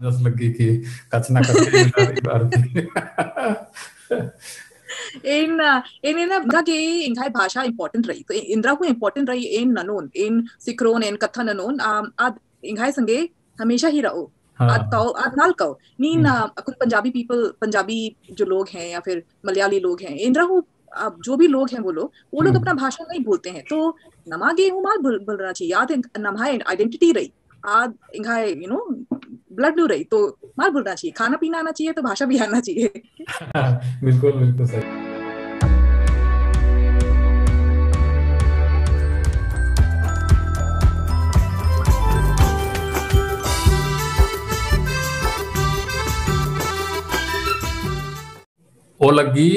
जस लगी कि कचना करके बार इन इंद्रा के इंघाई भाषा इंपॉर्टेंट रही तो इंद्रा को इंपॉर्टेंट रही इन ननोन इन सिक्रोन इन कथा ननोन आद इंघाई संगे हमेशा ही रहो आद तो आद नाल कहो नीन कुछ पंजाबी जो लोग हैं या फिर मलयाली लोग हैं इंद्रा को जो भी लोग हैं वो लोग अपना भाषा नहीं बोलते हैं तो नमागे हुमाल बोल रहा चाहिए याद नमाए आइडेंटिटी रही आद इंघाई ब्लड न्यू रही तो माल बोलना चाहिए खाना पीना आना चाहिए तो भाषा भी आना चाहिए बिल्कुल बिल्कुल सही ओ लगी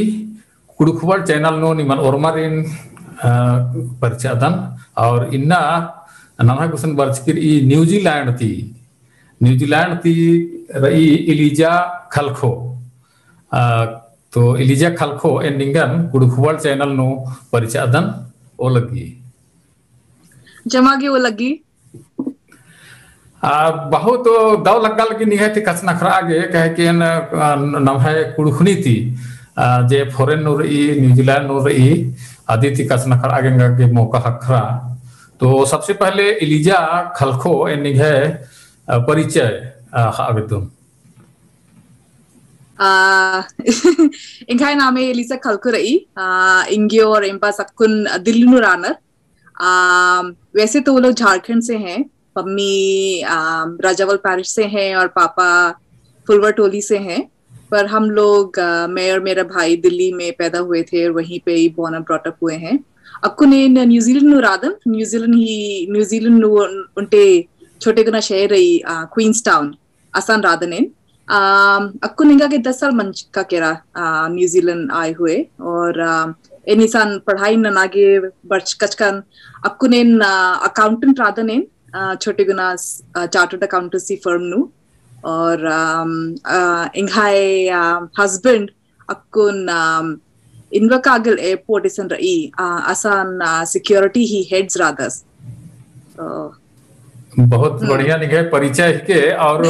कुड़ुखवाड़ चैनल नो निमन ओरमारिन परिचयदन और इन्ना नमः कुसन बर्चकिर ई न्यूजीलैंड थी रही इलिजा खलखो तो इलिजा खलखो एन निंगन कुड़ुखवाड़ चैनल नो परिचयदन ओ लगी जमागे ओ लगी बहुत दाव लगा लगी निगाह थी कच नखरा आगे कहे कि नमः कुड़ुखनी थी जे फॉरेन नो रही न्यूजीलैंड नो रही आदि थी कच नखरा आगे के मौका हखरा तो सबसे पहले इलिजा खलखो एन निगाह परिचय आवेदन इंखाय नामे एलिसा खलखो रही इंगे और इम्पा सकुन दिल्ली नुरानर वैसे तो वो लोग झारखंड से हैं मम्मी राजावल पैरिश से हैं और पापा फुलवर टोली से हैं पर हम लोग मैं और मेरा भाई दिल्ली में पैदा हुए थे और वहीं पे ही बॉर्न एंड ब्रॉट अप हुए हैं अक्कू ने न्यूजीलैंड नु रादन न्यूजीलैंड नु उनटे छोटे गुना शहर रही क्वींस टाउन आसान रादनेन अक्कू निगा के 10 साल मंच का केरा न्यूजीलैंड आए हुए और एनिसान पढ़ाई ननागे बर्च कचकन अक्कू ने अकाउंटेंट रादनेन छोटे गुना चार्टर्ड अकाउंटेंसी फर्म नु और इंघाय हस्बैंड अक्कुन इनवकागल एयरपोर्ट इसन रही आसान सिक्योरिटी ही हेड्स रादस बहुत बढ़िया निगाह परिचय के और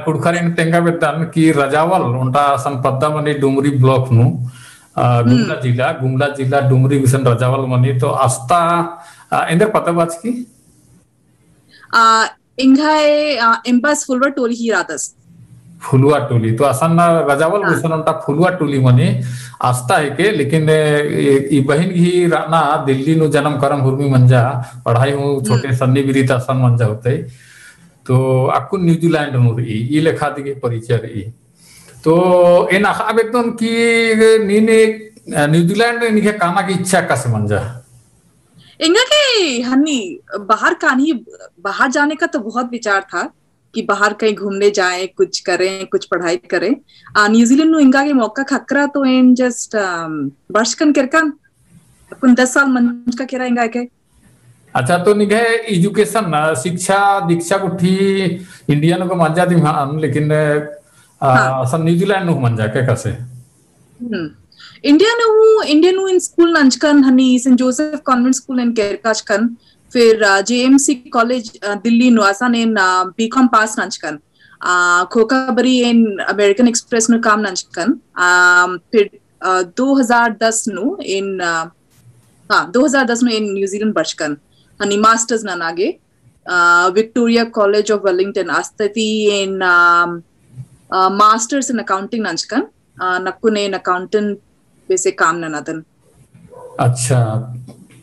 कुड़खरिन तेंगा बेतन की रजावल उनटा संपदा मनी डुमरी ब्लॉक नु गुमला जिला डुमरी विसन रजावल मनी तो आस्था इंदर पता बात की इंघाय एम्पास फुलवा टोली ही रादस फुलवा टोली तो आसान रजावल विसन उनटा फुलवा टोली मनी आस्था है के लेकिन ये बहन ही ना दिल्ली नु जन्म करम हुर्मी मंजा पढ़ाई हूँ छोटे सन्नी बिरीत आसान मंजा होते तो आपको न्यूजीलैंड नु रही ये लेखा दी परिचय रही तो इन आवेदन की नीने न्यूजीलैंड निके कामा की इच्छा कैसे मंजा इंगा के हनी बाहर जाने का तो बहुत विचार था कि बाहर कहीं घूमने जाएं कुछ करें कुछ पढ़ाई करें न्यूजीलैंड नु इंगा के मौका खकरा तो इन जस्ट बर्षकन करकन अपन 10 साल मंच का केरा इंगा के अच्छा तो निगे एजुकेशन शिक्षा दीक्षा उठी इंडियन को मंजा दी लेकिन सब न्यूजीलैंड नु मंजा के कैसे इंडियन इन स्कूल नंचकन हनी सेंट जोसेफ कॉन्वेंट स्कूल इन केरकाचकन फिर जेएमसी कॉलेज दिल्ली नुआसा ने बीकॉम पास नंचकन खोकाबरी इन अमेरिकन एक्सप्रेस नु काम नंचकन फिर 2010 नु इन 2010 नु इन न्यूजीलैंड बर्चकन हनी मास्टर्स ननागे विक्टोरिया कॉलेज ऑफ वेलिंगटन आस्ती इन मास्टर्स इन अकाउंटिंग नंचकन नक्कु ने अकाउंटेंट वैसे काम ननादन अच्छा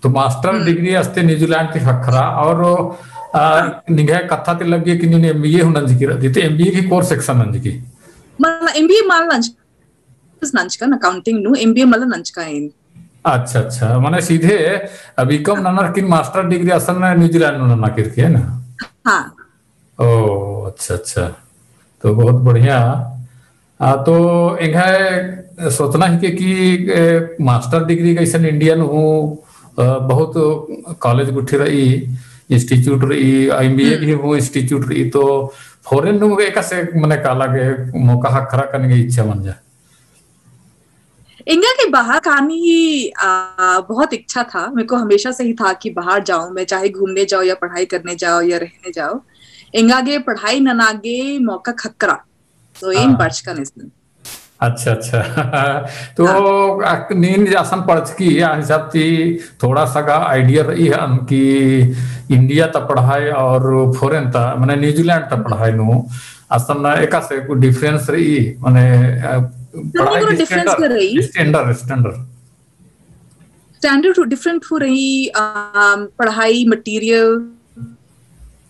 तो मास्टर डिग्री अस्ते न्यूजीलैंड के खखरा और निगाह कथा ते लगे कि ने एमबीए हुनन जी की तो एमबीए की कोर्स सेक्शन नंज की मतलब एमबीए माल नंज का अकाउंटिंग नु एमबीए मतलब नंज का इन अच्छा माने सीधे बीकॉम ननर की मास्टर डिग्री असल में न्यूजीलैंड नु नना कर के है ना हां ओ अच्छा तो बहुत बढ़िया तो इंघाय सोचना है कि मास्टर डिग्री कैसे इंडियन हूँ बहुत कॉलेज गुठी रही इंस्टीट्यूट रही एमबीए भी हूँ इंस्टीट्यूट रही तो फॉरेन नु एक से मने काला के मौका खरा करने की इच्छा बन जाए इंडिया के बाहर खाने की बहुत इच्छा था मेरे को हमेशा से ही था कि बाहर जाऊं मैं चाहे घूमने जाओ या पढ़ाई करने जाओ या रहने जाओ इंगागे पढ़ाई ननागे मौका खक्करा तो इन बर्च का निसन। अच्छा अच्छा तो नीन जासन पढ़ की या हिसाब थी थोड़ा सा का आइडिया रही है कि इंडिया तक पढ़ाई और फॉरेन तक मैंने न्यूजीलैंड तक पढ़ाई नु असन एका से कोई डिफरेंस रही मैंने पढ़ाई की डिफरेंस कर रही स्टैंडर्ड स्टैंडर्ड स्टैंडर्ड डिफरेंट हो रही पढ़ाई मटेरियल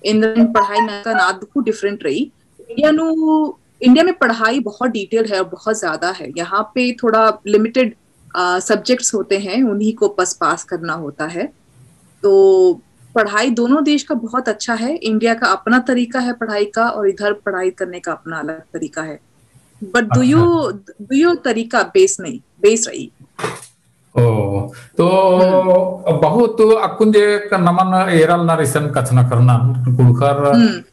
इन पढ़ाई का नादू डिफरेंट रही इंडिया में पढ़ाई बहुत डिटेल है और बहुत ज्यादा है। यहाँ पे थोड़ा लिमिटेड सब्जेक्ट्स होते हैं, उन्हीं को पास करना होता है। तो पढ़ाई दोनों देश का बहुत अच्छा है। इंडिया का अपना तरीका है पढ़ाई का और इधर पढ़ाई करने का अपना अलग तरीका है। बट दुयो तरीका बेस रही। ओ तो बहुत अकुंजे नमन एरल नरिसन कथन करना कुड़कर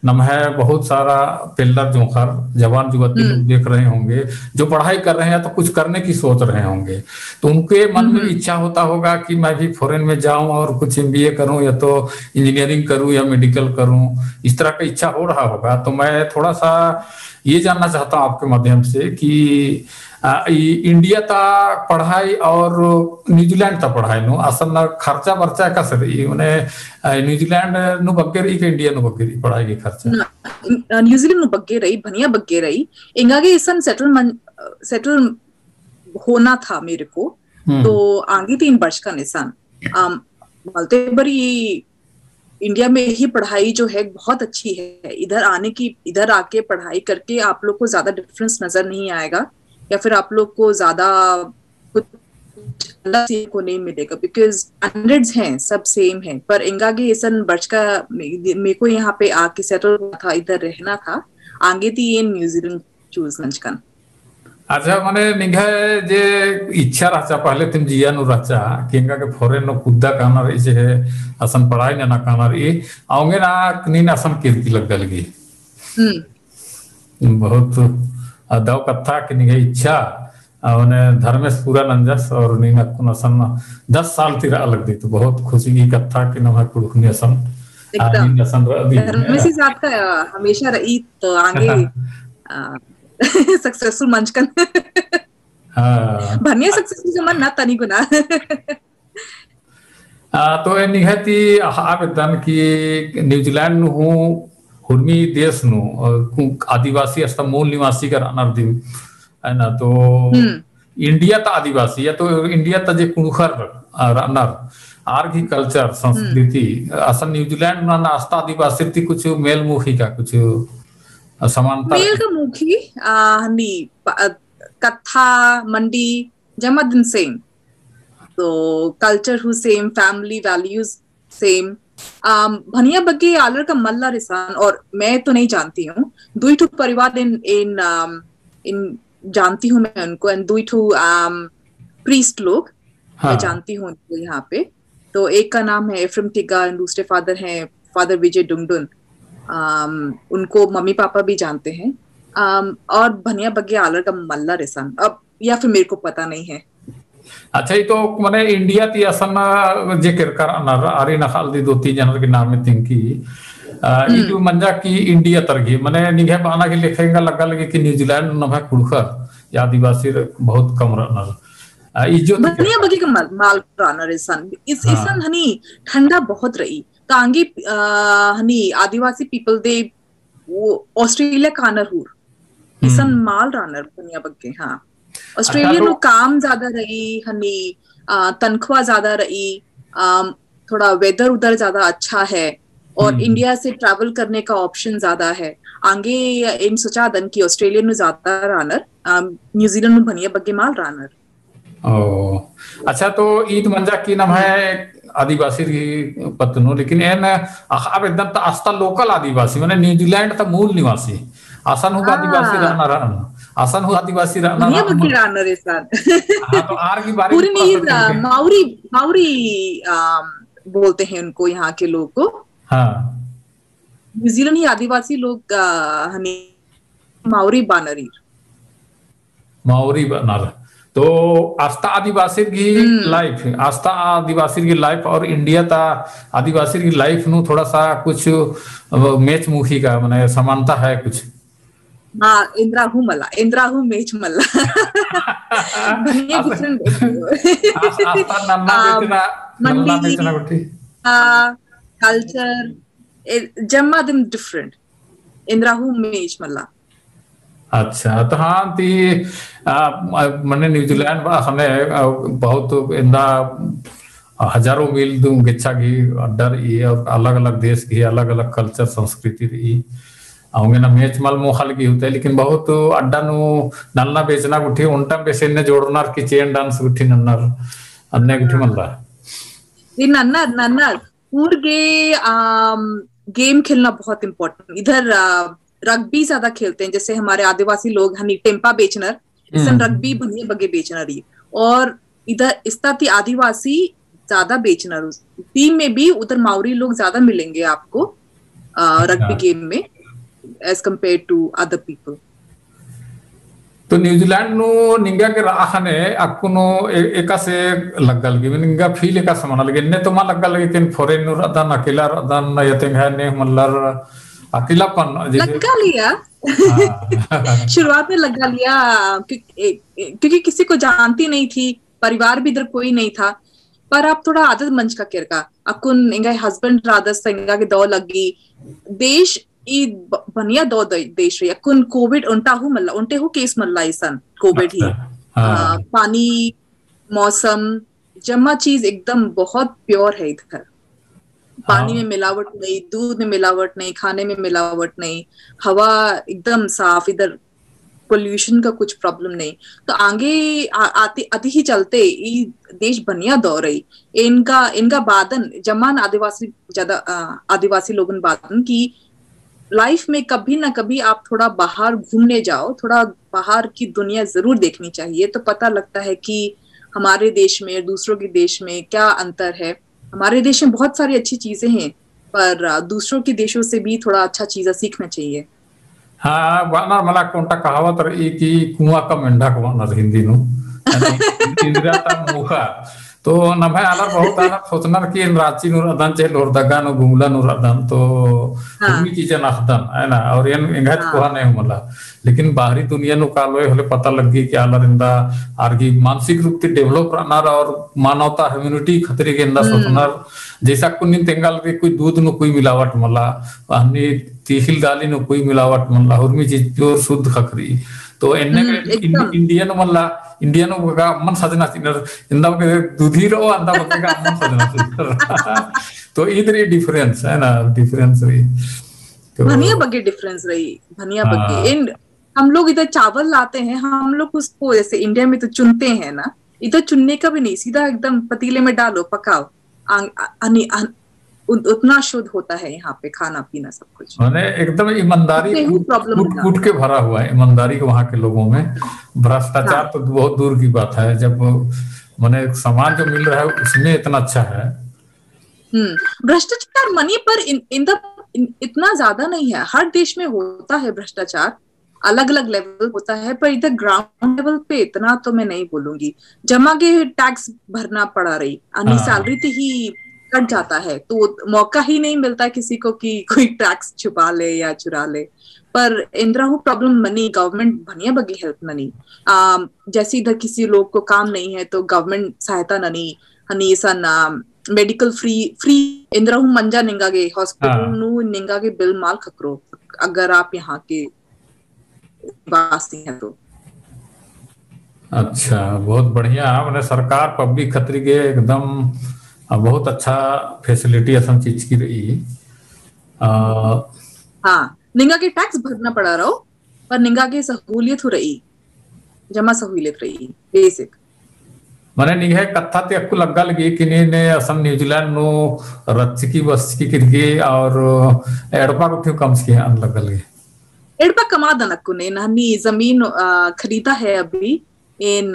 नम है बहुत सारा पिल्लर जोखर जवान युवती लोग देख रहे होंगे जो पढ़ाई कर रहे हैं तो कुछ करने की सोच रहे होंगे, तो उनके मन में इच्छा होता होगा कि मैं भी फॉरेन में जाऊं और कुछ एमबीए करूं या तो इंजीनियरिंग करूं या मेडिकल करूं, इस तरह का इच्छा हो रहा होगा। तो मैं थोड़ा सा ये जानना चाहता हूं आपके माध्यम से कि इंडिया ता पढ़ाई और न्यूजीलैंड ता पढ़ाई नु असल खर्चा वर्चा का सही उन्हें न्यूजीलैंड नु बग्गे रही कि इंडिया नु बग्गे रही पढ़ाई की खर्चा न्यूजीलैंड नु बग्गे रही भनिया बग्गे रही इंगागे इसन सेटल होना था मेरे को। तो आगे 3 वर्ष का निशान बोलते बड़ी इंडिया में ही पढ़ाई जो है बहुत अच्छी है। इधर आके पढ़ाई करके आप लोग को ज्यादा डिफरेंस नजर नहीं आएगा या फिर आप लोग को ज्यादा कुछ अलग को नहीं मिलेगा बिकॉज स्टैंडर्ड्स हैं सब सेम है। पर इंगागे इसन बर्च का मेरे को यहाँ पे आके सेटल हुआ था, इधर रहना था। आगे थी ये न्यूजीलैंड चूज नंचकन। अच्छा माने निघा जे इच्छा रहा पहले तुम जिया नु रचा किंगा के फॉरेन नो कुद्दा काना रही जे असन पढ़ाई ना काना रही आओगे ना नीन असन कीर्ति लग गलगी बहुत अदाव कथा कि निघा इच्छा और धर्मेश पूरा नंजस और नीना कुन असन 10 साल तिरा अलग दी तो बहुत खुशी की कथा कि ना कुड़खनी असन एकदम धर्मेश ही साथ का हमेशा रही तो आगे सक्सेसफुल मंचकन भनिया सक्सेसफुल जमन ना तनी गुना तो ये निहती आवेदन की न्यूजीलैंड नु हूँ हुर्मी देश नु आदिवासी अस्ता मूल निवासी का रानर दिन है ना। तो इंडिया ता आदिवासी या तो इंडिया ता जे कुणखर रानर आर की कल्चर संस्कृति असल न्यूजीलैंड ना आस्था आदिवासी थी कुछ मेल मुखी का कुछ समानता मेल का मुखी हनी कथा मंडी जमादिन सेम तो culture who same family values same भनिया बग्गे आलर का मल्ला रिसान और मैं तो नहीं जानती हूँ दुईठू परिवार इन जानती हूँ मैं उनको एंड दुईठू प्रीस्ट लोग मैं जानती हूँ उनको यहाँ पे। तो एक का नाम है एफ्रम टिगा दूसरे फादर हैं फादर विजय डुंगडुन उनको मम्मी पापा भी जानते हैं और भनिया बग्गे आलर का मल्ला रिसान अब या फिर मेरे को पता नहीं है। अच्छा ये तो मैंने इंडिया ती असन जिक्र कर आरी नखाल दी 2-3 जनर के नाम में तिंकी इटू मंजा की इंडिया तरगी मैंने निगे बाना के लिखेगा लगा लगे कि न्यूजीलैंड न भाई कुड़खर या आदिवासी बहुत कम रनर इजो भनिया बग्गे का माल रनर इसन हनी ठंडा बहुत रही कांगी हनी आदिवासी पीपल दे वो ऑस्ट्रेलिया कानर हूर इसन माल रानर भनिया बग्गे। हाँ ऑस्ट्रेलिया नो काम ज्यादा रही हनी तनख्वाह ज्यादा रही थोड़ा वेदर उधर ज्यादा अच्छा है और इंडिया से ट्रैवल करने का ऑप्शन ज्यादा है। आगे इन सोचा दन की ऑस्ट्रेलिया नु ज्यादा रानर न्यूजीलैंड नु भनिया बग्गे माल रानर। ओ अच्छा तो ईद मंजा की नाम है आदिवासी पत्नो लेकिन एन अब एकदम आस्था लोकल आदिवासी मैंने न्यूजीलैंड था मूल निवासी आसन होगा आदिवासी रहना आसन हो आदिवासी रहना भनिया बग्गे रानर इसान हाँ तो आर की बारे में माउरी बोलते हैं उनको यहाँ के लोग को। हाँ न्यूजीलैंड ही आदिवासी लोग हनी माउरी बानर तो आस्था आदिवासी की लाइफ, आस्था आदिवासी की लाइफ और इंडिया ता आदिवासी की लाइफ नु थोड़ा सा कुछ मैच मुखी का माने समानता है कुछ। हाँ, इंद्राहू मेच मल्ला भनिया डिफरेंट आस्था नन्ना बेचना, नन्ना मंडी बेचना गुट्टी कल्चर जम्मा दिम डिफरेंट इंद्राहू मेच मल्ला। अच्छा तो हाँ ती मैंने न्यूजीलैंड हने बहुत इंदा हजारों मील दूं गिच्छा की अड्डर ये और अलग अलग देश की अलग अलग कल्चर संस्कृति रही आऊंगे ना मैच मल मोखल की होते हैं, लेकिन बहुत अड्डा नु नलना बेचना गुठी उनटा बेसे ने जोड़ना की चेन डांस गुठी नन्नर अन्य गुठी मल्ला ये नन्नर नन्नर पूरे गेम खेलना बहुत इम्पोर्टेंट। इधर रग्बी ज्यादा खेलते हैं, जैसे हमारे आदिवासी लोग हनी टेम्पा बेचनर इसन रग्बी भनिए बगे बेचनर ही, और इधर इस्ताती आदिवासी ज्यादा बेचनर टीम में भी उधर माउरी लोग ज्यादा मिलेंगे आपको रग्बी गेम में as compared to other people. तो न्यूजीलैंड नो निंगा के राहने अकुनो एका से लगल गे निंगा फील एका समान लगे ने तो मा लगल गे किन फॉरेन नो रदन अकेला रदन यतेंग है ने मल्लर अकेलापन लगा लिया शुरुआत में लगा लिया क्योंकि किसी को जानती नहीं थी, परिवार भी इधर कोई नहीं था, पर आप थोड़ा आदत मंच का केर का अकुन इंगा हस्बैंड रादस इंगा के दो लगी देश ई बनिया दो देश रही अकुन कोविड उनटा हूँ मल्ला उनटे हूँ केस मल्ला इसन कोविड ही पानी मौसम जम्मा चीज एकदम बहुत प्योर है इधर, पानी में मिलावट नहीं, दूध में मिलावट नहीं, खाने में मिलावट नहीं, हवा एकदम साफ, इधर पोल्यूशन का कुछ प्रॉब्लम नहीं। तो आगे आती ही चलते ये देश बनिया दौर रही इनका बादन जमान आदिवासी ज्यादा आदिवासी लोगन बादन की लाइफ में कभी ना कभी आप थोड़ा बाहर घूमने जाओ, थोड़ा बाहर की दुनिया जरूर देखनी चाहिए, तो पता लगता है कि हमारे देश में दूसरों के देश में क्या अंतर है। हमारे देश में बहुत सारी अच्छी चीजें हैं, पर दूसरों के देशों से भी थोड़ा अच्छा चीजें सीखना चाहिए। हाँ वाना मला कोंटा कहावत रही कि कुआं का मेंढा को हिंदी नु इंदिरा ता मुखा तो न भाई आलर बहुत आलर सोचनर कि रांची नु रदन चे लोरदगा नु गुमला नु रदन तो उनकी चीजें नखदन है ना, और ये इंगत कोहा नहीं होला, लेकिन बाहरी दुनिया नु कालोए हले पता लगी कि आलर इंदा आरगी मानसिक रूप से डेवलप रहनार और मानवता ह्यूमैनिटी खतरे के इंदा सोचनर जैसा कुनी तेंगाल के कोई दूध नु कोई मिलावट मला अन्नी तिहिल दाली नु कोई मिलावट मला हुरमी चीज प्योर शुद्ध खखरी तो इंडियन मल्ला इंडियन का मन सजना चिनर इंदा के दूधी रो अंदा का मन सजना चिनर तो इधर डिफरेंस है ना, डिफरेंस रही तो भनिया बगे डिफरेंस रही भनिया बगे इन हम लोग इधर चावल लाते हैं, हम लोग उसको जैसे इंडिया में तो चुनते हैं ना, इधर चुनने का भी नहीं, सीधा एकदम पतीले में डालो पकाओ उतना शुद्ध होता है यहाँ पे खाना पीना सब कुछ, मैंने एकदम ईमानदारी कूट के भरा हुआ है ईमानदारी के वहाँ के लोगों में। भ्रष्टाचार तो बहुत दूर की बात है, जब मैंने सामान जो मिल रहा है उसमें इतना अच्छा है। भ्रष्टाचार मनी पर इतना ज्यादा नहीं है, हर देश में होता है भ्रष्टाचार, अलग अलग लेवल होता है, पर इधर ग्राउंड लेवल पे इतना तो मैं नहीं बोलूंगी। जमा के टैक्स भरना पड़ा रही अन्य सैलरी थी ही कट जाता है, तो मौका ही नहीं मिलता किसी को कि कोई टैक्स छुपा ले या चुरा ले। पर इंद्राहू प्रॉब्लम मनी गवर्नमेंट भनिया बगी हेल्प ननी, जैसे इधर किसी लोग को काम नहीं है तो गवर्नमेंट सहायता ननी हनी सन मेडिकल फ्री इंद्राहू मंजा निंगागे हॉस्पिटल नु निंगागे बिल माल खकरो अगर आप यहाँ के वासी हैं तो। अच्छा बहुत बढ़िया, मैंने सरकार पब्लिक खतरी के एकदम बहुत अच्छा फैसिलिटी असम चीज की रही। हाँ निंगा के टैक्स भरना पड़ा रहो, पर निंगा के सहूलियत हो रही, जमा सहूलियत रही बेसिक। मैंने निगाह कथा ते अक्कू लग्गा लगी कि ने असम न्यूजीलैंड नो रच की बस की किरके और एडपा को क्यों कम की अन लग्गा लगे एडपा कमा दनक्कू ने नहनी जमीन खरीदा है अभी इन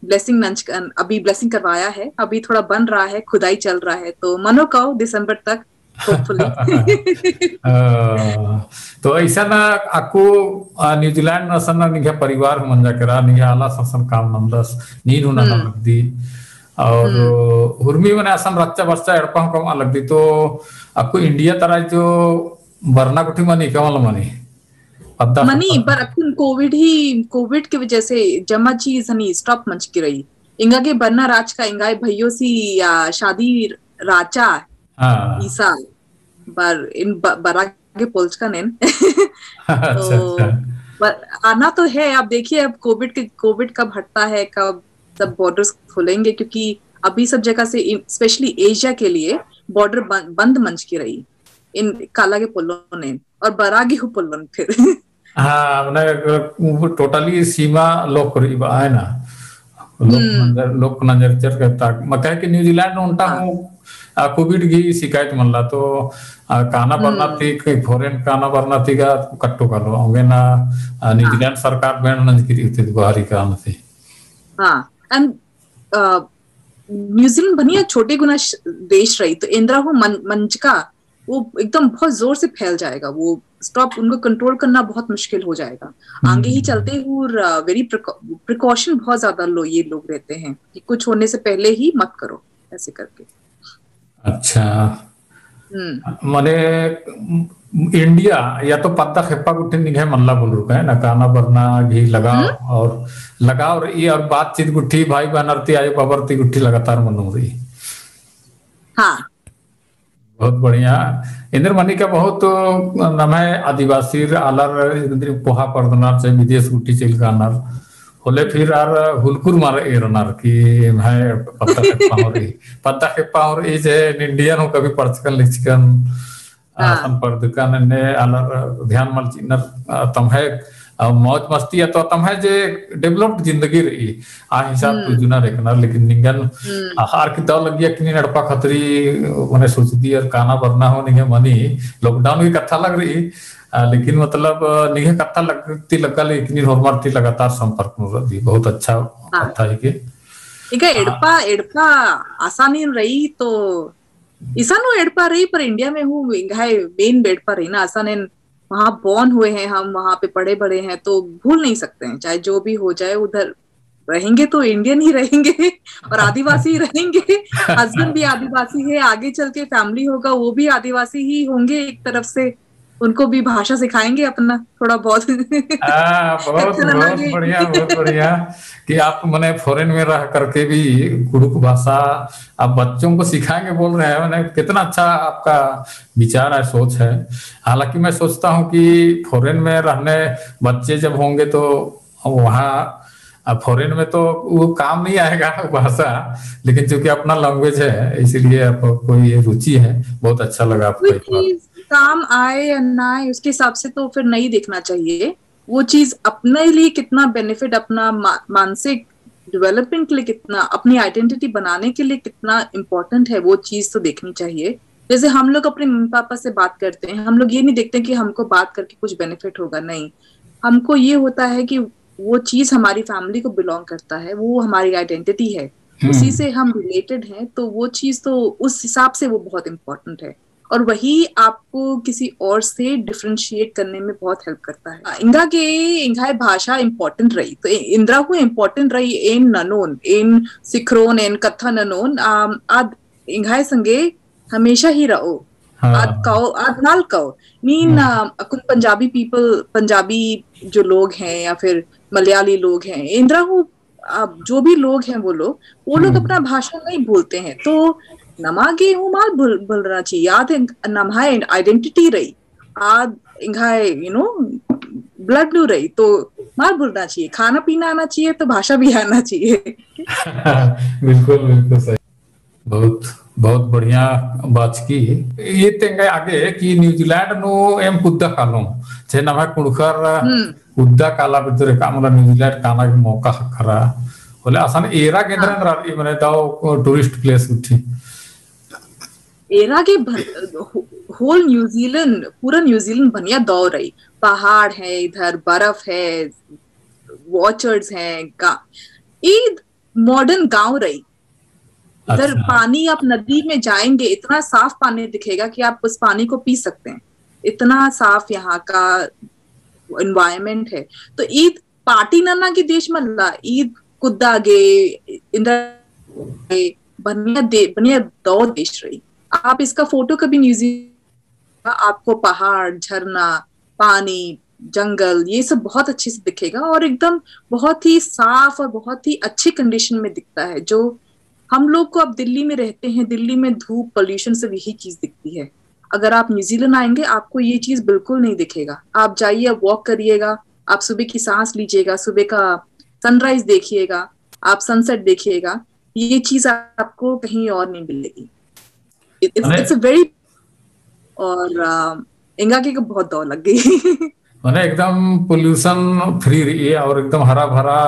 ब्लेसिंग नंच अभी ब्लेसिंग करवाया है, अभी थोड़ा बन रहा है, खुदाई चल रहा है, तो मनो कहो दिसंबर तक होपफुली। तो ऐसा ना आपको न्यूजीलैंड नसन निघे परिवार मंजा करा निघे आला ससन काम नंदस नीन हुना ना लग दी और हुर्मी मने असन रच्चा बच्चा एड़पा कम अलग दी तो आपको इंडिया तरह जो बरना कुठी मनी कमल मनी अद्दा मनी पर अपन कोविड की वजह से जमा चीज हनी स्टॉप मंच की रही इंगा के बन्ना राज का इंगा भैयो सी शादी राचा हाँ ईसा पर इन बरा के पोल्च का नेन अच्छा अच्छा पर आना तो है। आप देखिए अब कोविड कब हटता है, कब सब बॉर्डर्स खुलेंगे, क्योंकि अभी सब जगह से स्पेशली एशिया के लिए बॉर्डर बंद मंच की रही इन काला के पुल्लों ने और बरागी हु पुल्लों फिर हाँ मैंने टोटली सीमा लोक है ना लोक नजर चर करता मैं कहे कि न्यूजीलैंड में उनटा हूँ कोविड की शिकायत मनला तो काना बरना थी फॉरेन काना बरना थी का कट्टो कर लो होंगे ना न्यूजीलैंड सरकार बैन नज की थी बाहरी काम थी। हाँ एंड न्यूजीलैंड बनिया छोटे गुना देश रही तो इंदिरा हो मंच का वो एकदम बहुत जोर से फैल जाएगा, वो स्टॉप उनको कंट्रोल करना बहुत मुश्किल हो जाएगा आगे ही चलते हुए। वेरी प्रिकॉशन बहुत ज्यादा ये लोग रहते हैं कि कुछ होने से पहले ही मत करो ऐसे करके। अच्छा मने इंडिया या तो पत्ता खेपा गुट्टी निघे मल्ला बोल रुका है ना काना बरना घी लगाओ और ये और बातचीत गुट्ठी भाई बहनरती आयो बबरती गुट्ठी लगातार मनु रही। हाँ बहुत बढ़िया इंद्र मनी का बहुत नाम है आदिवासी आलर पोहा पर्दनार चाहे विदेश गुट्टी चल गानार होले फिर आर हुलकुर मार एरनार की मैं पत्ता खेपा और ये जे इंडियन हो कभी पर्चकन लिचकन आसन पर दुकान ने आलर ध्यान मल चिन्नर तम है मौज मस्ती है तो तम है जे डेवलप्ड जिंदगी रही आ हिसाब तो जुना रेखना लेकिन निंगन आहार की दल लगिया कि नड़पा खतरी उन्हें सोच दी और काना भरना हो नहीं मनी लॉकडाउन की कथा लग रही लेकिन मतलब निगे कथा लगती लगा लेकिन नॉर्मल लगातार संपर्क में रही बहुत अच्छा कथा है कि इका एड़पा आसानी रही तो इसानो एड़पा रही पर इंडिया में हूँ मेन बेड़पा रही ना आसाने वहां बॉर्न हुए हैं हम वहां पे पढ़े बड़े हैं तो भूल नहीं सकते हैं चाहे जो भी हो जाए उधर रहेंगे तो इंडियन ही रहेंगे और आदिवासी ही रहेंगे। हस्बैंड भी आदिवासी है, आगे चल के फैमिली होगा वो भी आदिवासी ही होंगे एक तरफ से, उनको भी भाषा सिखाएंगे अपना थोड़ा बहुत। बहुत बढ़िया कि आप मैंने फॉरेन में रह करके भी कुड़ुक भाषा आप बच्चों को सिखाएंगे बोल रहे हैं, मैंने कितना अच्छा आपका विचार है सोच है। हालांकि मैं सोचता हूँ कि फॉरेन में रहने बच्चे जब होंगे तो वहाँ फॉरेन में तो वो काम नहीं आएगा भाषा, लेकिन चूंकि अपना लैंग्वेज है इसीलिए आपको ये रुचि है। बहुत अच्छा लगा आपको काम आए या ना आए उसके हिसाब से तो फिर नहीं देखना चाहिए, वो चीज अपने लिए कितना बेनिफिट, अपना मानसिक डेवलपमेंट के लिए कितना, अपनी आइडेंटिटी बनाने के लिए कितना इम्पोर्टेंट है वो चीज तो देखनी चाहिए। जैसे हम लोग अपने मम्मी पापा से बात करते हैं, हम लोग ये नहीं देखते कि हमको बात करके कुछ बेनिफिट होगा, नहीं, हमको ये होता है कि वो चीज हमारी फैमिली को बिलोंग करता है, वो हमारी आइडेंटिटी है, उसी से हम रिलेटेड हैं, तो वो चीज तो उस हिसाब से वो बहुत इम्पोर्टेंट है और वही आपको किसी और से डिफरेंशिएट करने में बहुत हेल्प करता है। इंगा भाषा इम्पोर्टेंट रही तो इंदिरा को इम्पोर्टेंट रही एन ननोन एन सिखरोन एन कथा ननोन आद इंगा संगे हमेशा ही रहो। आद कहो आद नाल कहो मीन कुछ पंजाबी जो लोग हैं या फिर मलयाली लोग हैं, इंदिरा को जो भी लोग हैं वो लोग अपना भाषा नहीं भूलते हैं, तो नमागे हूँ माल भूलना चाहिए, याद है नमाए आइडेंटिटी रही आद इंगाए ब्लड न्यू रही तो माल भूलना चाहिए, खाना पीना आना चाहिए तो भाषा भी आना चाहिए। बिल्कुल बिल्कुल सही, बहुत बहुत बढ़िया बात की। ये तेंगे आगे कि न्यूजीलैंड नो एम कुद्दा कालो जे नमा कुड़कर कुद्दा काला बितरे कामला न्यूजीलैंड काना के मौका खरा बोले आसान एरा केंद्र राती मने दाओ टूरिस्ट प्लेस उठी एरा के होल न्यूजीलैंड, पूरा न्यूजीलैंड बनिया दौड़ रही, पहाड़ है, इधर बर्फ है, वॉचर्स हैं, मॉडर्न गांव रही, इधर अच्छा पानी, आप नदी में जाएंगे इतना साफ पानी दिखेगा कि आप उस पानी को पी सकते हैं, इतना साफ यहाँ का एनवायरमेंट है। तो ईद पार्टी नन्ना की देश मल्ला ईद कुद्दागे इंदर बनिया दो देश रही। आप इसका फोटो कभी म्यूजियम, आपको पहाड़, झरना, पानी, जंगल, ये सब बहुत अच्छे से दिखेगा और एकदम बहुत ही साफ और बहुत ही अच्छी कंडीशन में दिखता है। जो हम लोग को, अब दिल्ली में रहते हैं, दिल्ली में धूप, पोल्यूशन से यही चीज दिखती है। अगर आप न्यूजीलैंड आएंगे आपको ये चीज बिल्कुल नहीं दिखेगा। आप जाइए, वॉक करिएगा, आप सुबह की सांस लीजिएगा, सुबह का सनराइज देखिएगा, आप सनसेट देखिएगा, ये चीज आपको कहीं और नहीं मिलेगी। इट्स अ वेरी, और इंगा की बहुत दौड़ लग गई। माने एकदम पोल्यूशन फ्री रही है और एकदम हरा भरा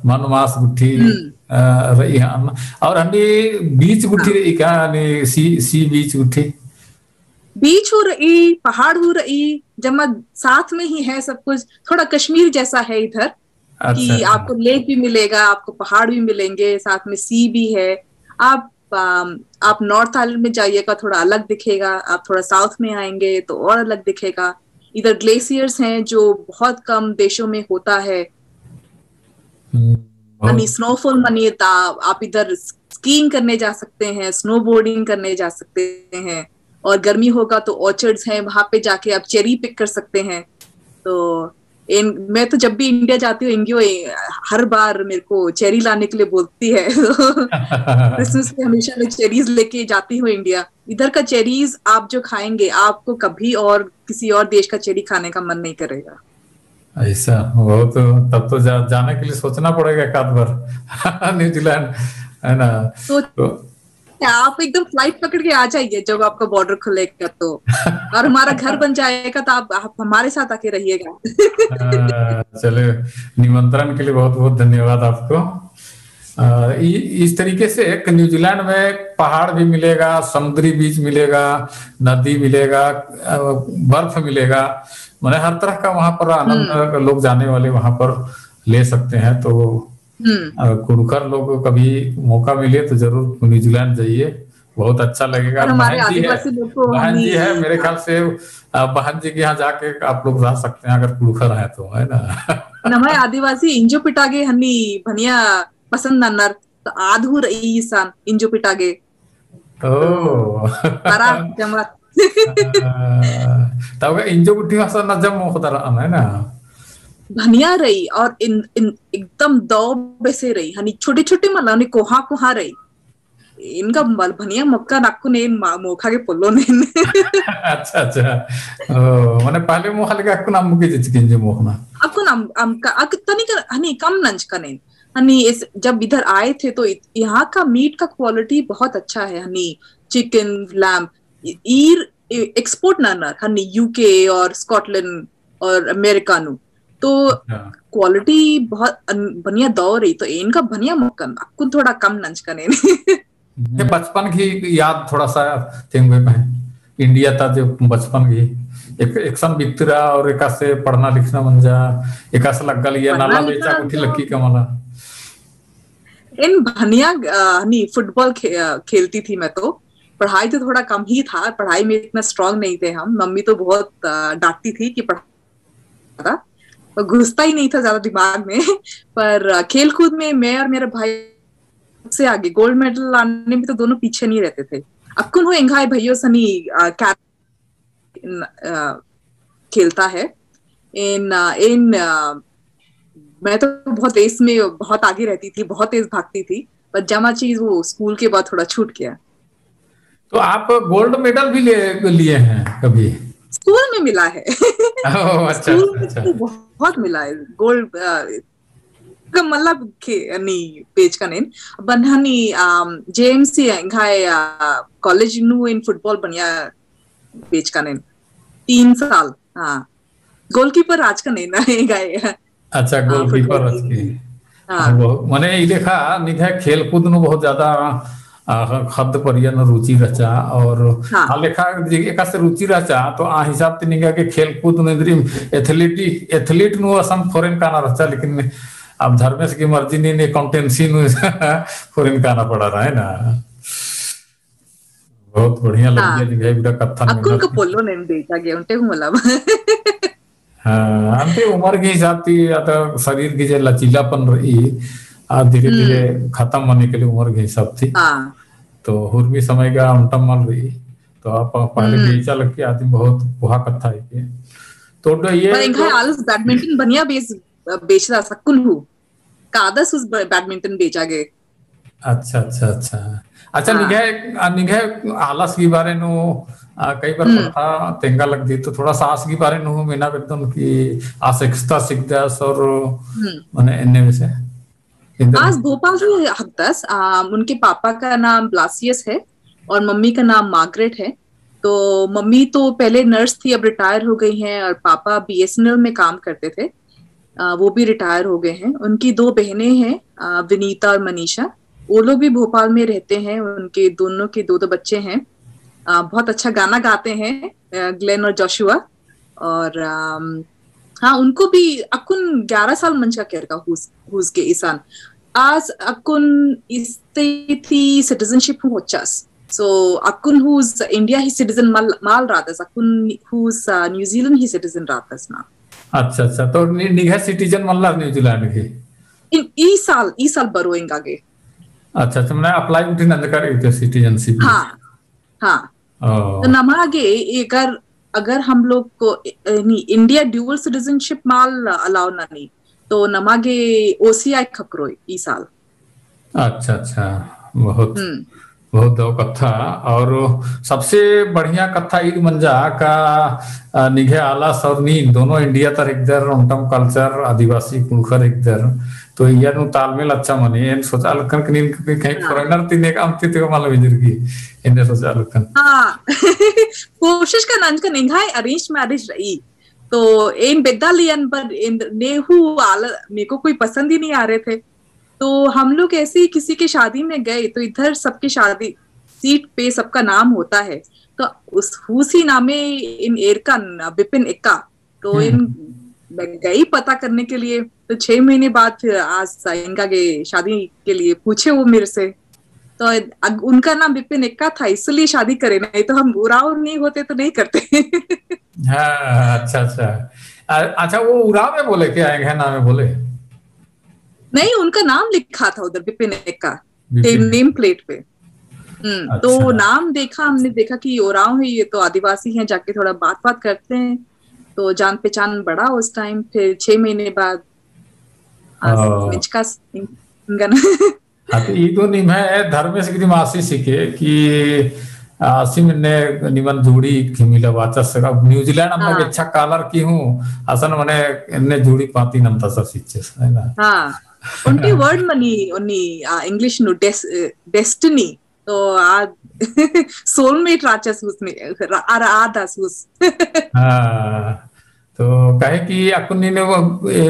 मनमास गुठी रही है। और हनी बीच गुठी रही क्या, सी बीच गुठी, बीच हो रही, पहाड़ हो रही, जमा साथ में ही है सब कुछ। थोड़ा कश्मीर जैसा है इधर। अच्छा, कि आपको लेक भी मिलेगा, आपको पहाड़ भी मिलेंगे, साथ में सी भी है। आप नॉर्थ आइलैंड में जाइएगा, थोड़ा अलग दिखेगा। आप थोड़ा साउथ में आएंगे तो और अलग दिखेगा। इधर ग्लेशियर्स हैं जो बहुत कम देशों में होता है। स्नोफॉल मनिए, आप इधर स्कीइंग करने जा सकते हैं, स्नोबोर्डिंग करने जा सकते हैं। और गर्मी होगा तो ऑर्चर्ड्स हैं, वहां पे जाके आप चेरी पिक कर सकते हैं। तो मैं तो जब भी इंडिया जाती हूँ, इंडियो हर बार मेरे को चेरी लाने के लिए बोलती है। क्रिसमस पे हमेशा मैं चेरीज लेके जाती हूँ इंडिया। इधर का चेरीज आप जो खाएंगे, आपको कभी और किसी और देश का चेरी खाने का मन नहीं करेगा। ऐसा वो तो तब तो जाने के लिए सोचना पड़ेगा एक आध बार न्यूजीलैंड, है ना। तो आप एकदम फ्लाइट पकड़ के आ जाइए जब आपका बॉर्डर खुलेगा तो, और हमारा घर बन जाएगा तो आप हमारे साथ आके रहिएगा। चले, निमंत्रण के लिए बहुत बहुत धन्यवाद आपको। इस तरीके से न्यूजीलैंड में पहाड़ भी मिलेगा, समुद्री बीच मिलेगा, नदी मिलेगा, बर्फ मिलेगा, मैंने हर तरह का वहां पर आनंद लोग जाने वाले वहां पर ले सकते हैं। तो कुड़कर लोग को कभी मौका मिले तो जरूर न्यूजीलैंड जाइए, बहुत अच्छा लगेगा। बहन जी है मेरे ख्याल से, बहन जी के यहाँ जाके आप लोग जा सकते हैं अगर कुड़कर है तो, है ना। नमय आदिवासी इंजो पिटागे हनी भनिया पसंद नन्नर तो आधू रही सान इंजो पिटागे ओ तारा जमत तब इंजो गुठी भाषा न जम होता है ना, भनिया रही। और एकदम दो बेसे रही हनी, छोटे छोटे मला ने कोहा कोहा रही। इनका भनिया मक्का नाकू ने मोखा के पोलो ने। अच्छा अच्छा, माने पहले मोखा लगे आपको नाम मुके जिसके मोखना आपको नाम का तनी का हनी कम नंच का नहीं हनी। इस जब इधर आए थे तो यहाँ का मीट का क्वालिटी बहुत अच्छा है हनी। चिकन, लैम्प, ईर एक्सपोर्ट ननर हनी यूके और स्कॉटलैंड और अमेरिकानू, तो क्वालिटी बहुत बढ़िया दौ रही। तो इनका बढ़िया मक्कन आपको थोड़ा कम नंच का नहीं। बचपन की याद थोड़ा सा इंडिया था जो बचपन की एक सन बितरा और एक से पढ़ना लिखना मन जा, एक से लग लिया नाला बेचा कुठी लक्की कमाला। इन भनिया नहीं फुटबॉल खेलती थी मैं तो। पढ़ाई तो थोड़ा कम ही था, पढ़ाई में इतना स्ट्रांग नहीं थे हम। मम्मी तो बहुत डांटती थी कि पढ़ा, तो घुसता ही नहीं था ज्यादा दिमाग में। पर खेल कूद में मैं और मेरा भाई से आगे, गोल्ड मेडल लाने में तो दोनों पीछे नहीं रहते थे। अक्कुन हो एंगाई भैया सनी खेलता है इन मैं तो बहुत रेस में बहुत आगे रहती थी, बहुत तेज भागती थी, पर जमा चीज वो स्कूल के बाद थोड़ा छूट गया। तो आप गोल्ड मेडल भी लिए हैं कभी? स्कूल में मिला है। अच्छा, स्कूल में अच्छा। तो बहुत मिला है गोल्ड का मतलब नहीं पेज का नहीं बनहनी जेएमसी घाय कॉलेज नु इन फुटबॉल बनिया पेज का नहीं 3 साल। हाँ, गोलकीपर आज का नहीं ना गए। अच्छा, गोलकीपर आज की। मैंने ये देखा निधा खेल कूद नु बहुत ज्यादा खद परियन रुचि रचा और लेखा एक से रुचि रचा तो आ हिसाब से निगा के खेल कूद में एथलीट नु असम फॉरेन का ना रचा, लेकिन अब धर्मेश की मर्जी नहीं अकाउंटेंसी नु फॉरेन का ना पड़ा रहा है ना। बहुत बढ़िया लग गया हाँ निघे बिड़ा कत्थन अक्कुन को में। पोलो ने बेचा गया उनटे हूँ मतलब हाँ अंते उम्र के हिसाब से या तो शरीर की जो लचीलापन रही धीरे धीरे हम्म खत्म होने के लिए उम्र के हिसाब से। हाँ तो हुर्मी समय का उल्टम मल रही तो आप पहले हम्म बेचा लग के आदमी बहुत वहा कथा है के तो ये पर इंघा तो आलस बैडमिंटन बनिया बेचदा सक्कुन हूँ कादस उस बैडमिंटन बेचा गए अच्छा अच्छा अच्छा अच्छा हाँ निगाह निगाह आलस की बारे नो कई बार हम्म पता तेंगा लग दी तो थोड़ा सा आस की बारे नो मीना बेतन की आसेक्सता सिकदास और हम्म माने इन्ने में से इंदर आज भोपाल ही हकदस उनके पापा का नाम ब्लासियस है और मम्मी का नाम मार्गरेट है। तो मम्मी तो पहले नर्स थी, अब रिटायर हो गई हैं, और पापा बीएसएनएल में काम करते थे। वो भी रिटायर हो गए हैं। उनकी दो बहनें हैं, विनीता और मनीषा। वो लोग भी भोपाल में रहते हैं। उनके दोनों के दो दो बच्चे हैं। बहुत अच्छा गाना गाते हैं, ग्लेन और जोशुआ। और हाँ उनको भी अकुन 11 साल मंच का केयर का हुज के ईसान आज अकुन इस्तेती सिटीजनशिप हूँ होचास सो अकुन हुज इंडिया ही सिटीजन माल रातस अकुन हुज न्यूजीलैंड ही सिटीजन रातस ना। अच्छा अच्छा तो निगाह सिटीजन मल्ला न्यूजीलैंड की ई साल बरोइंग आगे। अच्छा अच्छा मैंने अप्लाई उठी नंद कर सिटीजनशिप की हाँ हाँ तो ओ नमागे अगर अगर हम लोग को नहीं इंडिया ड्यूअल सिटीजनशिप माल अलाउ ना नहीं तो नमागे ओसीआई खकरोई ई साल। अच्छा अच्छा बहुत हम्म बहुत दो कथा और सबसे बढ़िया कथा ई मंजा का निघे आलस और नींद दोनों इंडिया तर एकदर उनटम कल्चर आदिवासी कुलकर एकदर तो ये नु तालमेल अच्छा मने इन सोचा लखन के नींद के कहीं हाँ फॉरेनर तीन एक आमती तो मालूम इधर की इन्हें सोचा लखन हाँ कोशिश का नंज का निगाह अरेंज मैरिज रही तो इन बेदालियन पर इन नेहू आल मेरे को कोई पसंद ही नहीं आ रहे थे। तो हम लोग ऐसे ही किसी की शादी में गए तो इधर सबकी शादी सीट पे सबका नाम होता है। तो उस हुसी नामे इन एरकन विपिन इक्का तो इन हम्म मैं गई पता करने के लिए। तो 6 महीने बाद फिर आज इनका के शादी के लिए पूछे वो मेरे से। तो उनका नाम विपिन इक्का था इसलिए शादी करे, नहीं तो हम उराव नहीं होते तो नहीं करते हाँ अच्छा अच्छा अच्छा वो उराव में बोले क्या है नाम में बोले नहीं उनका नाम लिखा था उधर विपिन इक्का विपिन नेम प्लेट पे। अच्छा तो नाम देखा, हमने देखा कि ओराव है, ये तो आदिवासी हैं, जाके थोड़ा बात बात करते हैं तो जान पहचान बढ़ा उस टाइम। फिर 6 महीने बाद आज ओ मिचका हाँ तो ईदो निम्हे धर्मेश गिरी मासी सीखे कि आसिम ने निमन जुड़ी खिमिला वाचस अब न्यूजीलैंड अन्ना के हाँ अच्छा कालर की हूँ असन मने इन्ने जुड़ी पाती नमता सब सीचे है ना हाँ उनके वर्ड मनी उन्नी इंग्लिश नु डेस्टिनी तो आज सोलमेट राचस उसमें आधा सूस हाँ तो कहे कि अकुनी ने वो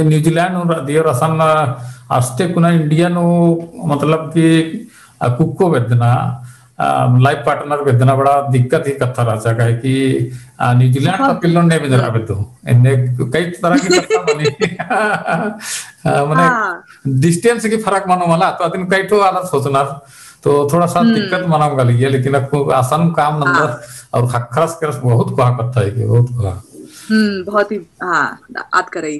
न्यूजीलैंड और दियो रसन अस्ते कुना इंडियन वो मतलब कि कुक्को वेदना लाइफ पार्टनर वेदना बड़ा दिक्कत ही कथा रहा है कि न्यूजीलैंड का बहुत पिल्लों ने बेदना बेदो इन्हें कई तरह की कथा बनी माने हाँ डिस्टेंस की फर्क मानो मला तो दिन कई तो आलस सोचना तो थोड़ा सा दिक्कत मनाऊंगा लिए लेकिन आपको आसान काम हाँ नंबर और खखरस कर बहुत कहा कथा है कि बहुत कहा बहुत ही हाँ आद करई।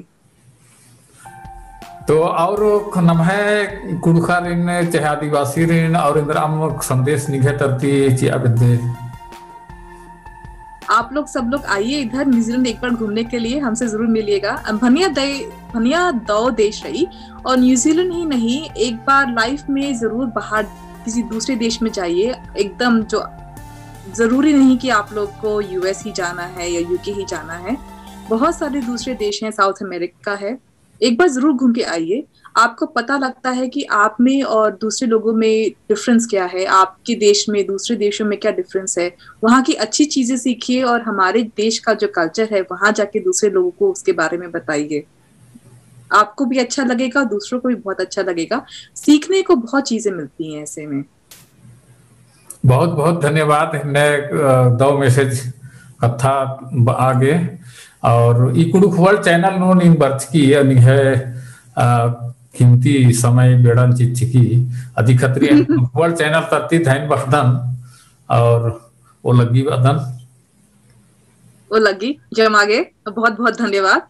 तो और नम है कुड़खा ऋण चाहे आदिवासी ऋण और इंद्र आम संदेश निघे तरती चिया विद्य आप लोग सब लोग आइए इधर न्यूजीलैंड एक बार घूमने के लिए, हमसे जरूर मिलिएगा। भनिया दो देश रही और न्यूजीलैंड ही नहीं, एक बार लाइफ में जरूर बाहर किसी दूसरे देश में जाइए। एकदम जो जरूरी नहीं कि आप लोग को यूएस ही जाना है या यूके ही जाना है, बहुत सारे दूसरे देश हैं, साउथ अमेरिका है। एक बार जरूर घूम के आइए, आपको पता लगता है कि आप में और दूसरे लोगों में डिफरेंस क्या है, आपके देश में दूसरे देशों में क्या डिफरेंस है। वहाँ की अच्छी चीजें सीखिए और हमारे देश का जो कल्चर है वहां जाके दूसरे लोगों को उसके बारे में बताइए। आपको भी अच्छा लगेगा, दूसरों को भी बहुत अच्छा लगेगा। सीखने को बहुत चीजें मिलती हैं ऐसे में। बहुत बहुत धन्यवाद ने दो मैसेज कथा आगे और ई कुड़ुखवल चैनल नो इन बर्थ की है कीमती समय बेड़न चिच्ची की अधिक खतरी कुड़ुखवल चैनल तरती धैन बखदन और वो लगी बदन वो लगी जम आगे। बहुत बहुत धन्यवाद।